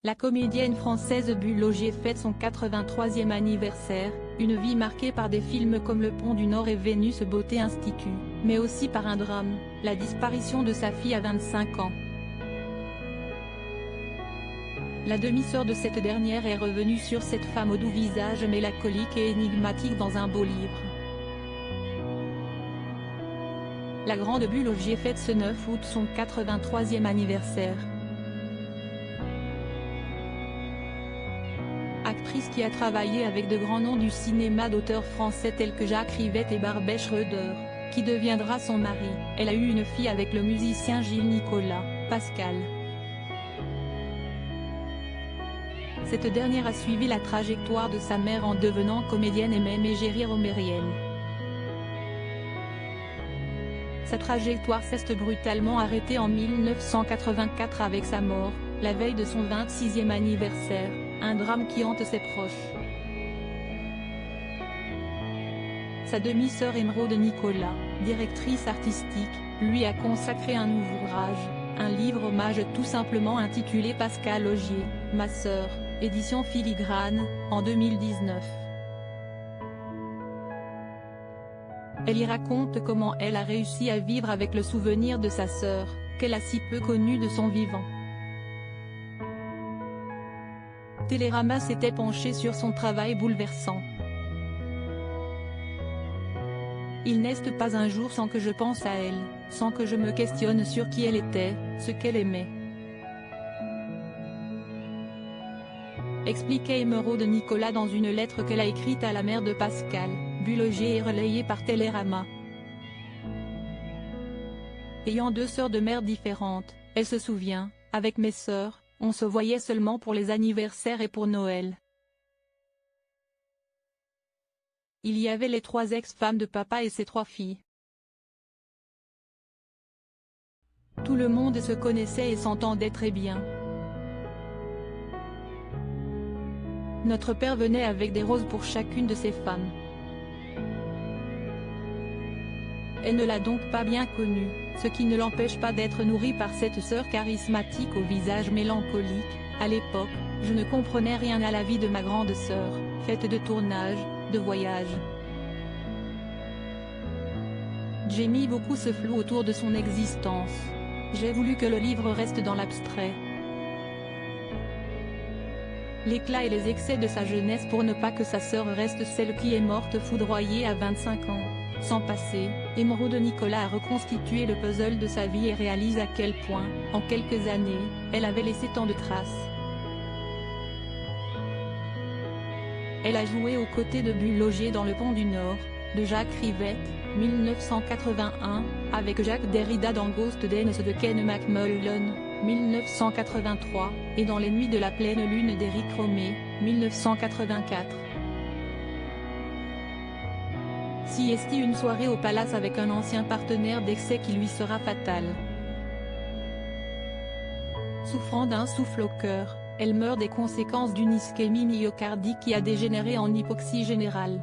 La comédienne française Bulle Laugier fête son 83e anniversaire, une vie marquée par des films comme Le Pont du Nord et Vénus Beauté Institut, mais aussi par un drame, la disparition de sa fille à 25 ans. La demi-sœur de cette dernière est revenue sur cette femme au doux visage mélancolique et énigmatique dans un beau livre. La grande Bulle Laugier fête ce 9 août son 83e anniversaire. Actrice qui a travaillé avec de grands noms du cinéma d'auteurs français tels que Jacques Rivette et Barbet Schroeder, qui deviendra son mari. Elle a eu une fille avec le musicien Gilles Nicolas, Pascal. Cette dernière a suivi la trajectoire de sa mère en devenant comédienne et même égérie romérienne. Sa trajectoire s'est brutalement arrêtée en 1984 avec sa mort, la veille de son 26e anniversaire, un drame qui hante ses proches. Sa demi-sœur Émeraude Nicolas, directrice artistique, lui a consacré un ouvrage, un livre hommage tout simplement intitulé Pascal Laugier, ma sœur, édition Filigrane, en 2019. Elle y raconte comment elle a réussi à vivre avec le souvenir de sa sœur, qu'elle a si peu connue de son vivant. Télérama s'était penché sur son travail bouleversant. Il n'est pas un jour sans que je pense à elle, sans que je me questionne sur qui elle était, ce qu'elle aimait. Expliquait Émeraude Nicolas dans une lettre qu'elle a écrite à la mère de Pascal, Bulle Laugier et relayée par Télérama. Ayant deux sœurs de mères différentes, elle se souvient, avec mes sœurs, on se voyait seulement pour les anniversaires et pour Noël. Il y avait les 3 ex-femmes de papa et ses 3 filles. Tout le monde se connaissait et s'entendait très bien. Notre père venait avec des roses pour chacune de ses femmes. Elle ne l'a donc pas bien connue, ce qui ne l'empêche pas d'être nourrie par cette sœur charismatique au visage mélancolique. À l'époque, je ne comprenais rien à la vie de ma grande sœur, faite de tournages, de voyages. J'ai mis beaucoup ce flou autour de son existence. J'ai voulu que le livre reste dans l'abstrait. L'éclat et les excès de sa jeunesse pour ne pas que sa sœur reste celle qui est morte foudroyée à 25 ans. Sans passé, Émeraude Nicolas a reconstitué le puzzle de sa vie et réalise à quel point, en quelques années, elle avait laissé tant de traces. Elle a joué aux côtés de Bulle Laugier dans Le Pont du Nord, de Jacques Rivette, 1981, avec Jacques Derrida dans Ghost Dance de Ken McMullen, 1983, et dans Les Nuits de la pleine lune d'Éric Rohmer, 1984. Si est une soirée au Palace avec un ancien partenaire d'excès qui lui sera fatal. Souffrant d'un souffle au cœur, elle meurt des conséquences d'une ischémie myocardique qui a dégénéré en hypoxie générale.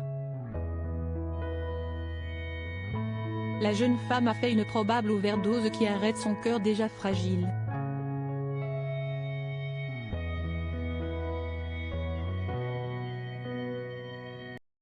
La jeune femme a fait une probable overdose qui arrête son cœur déjà fragile.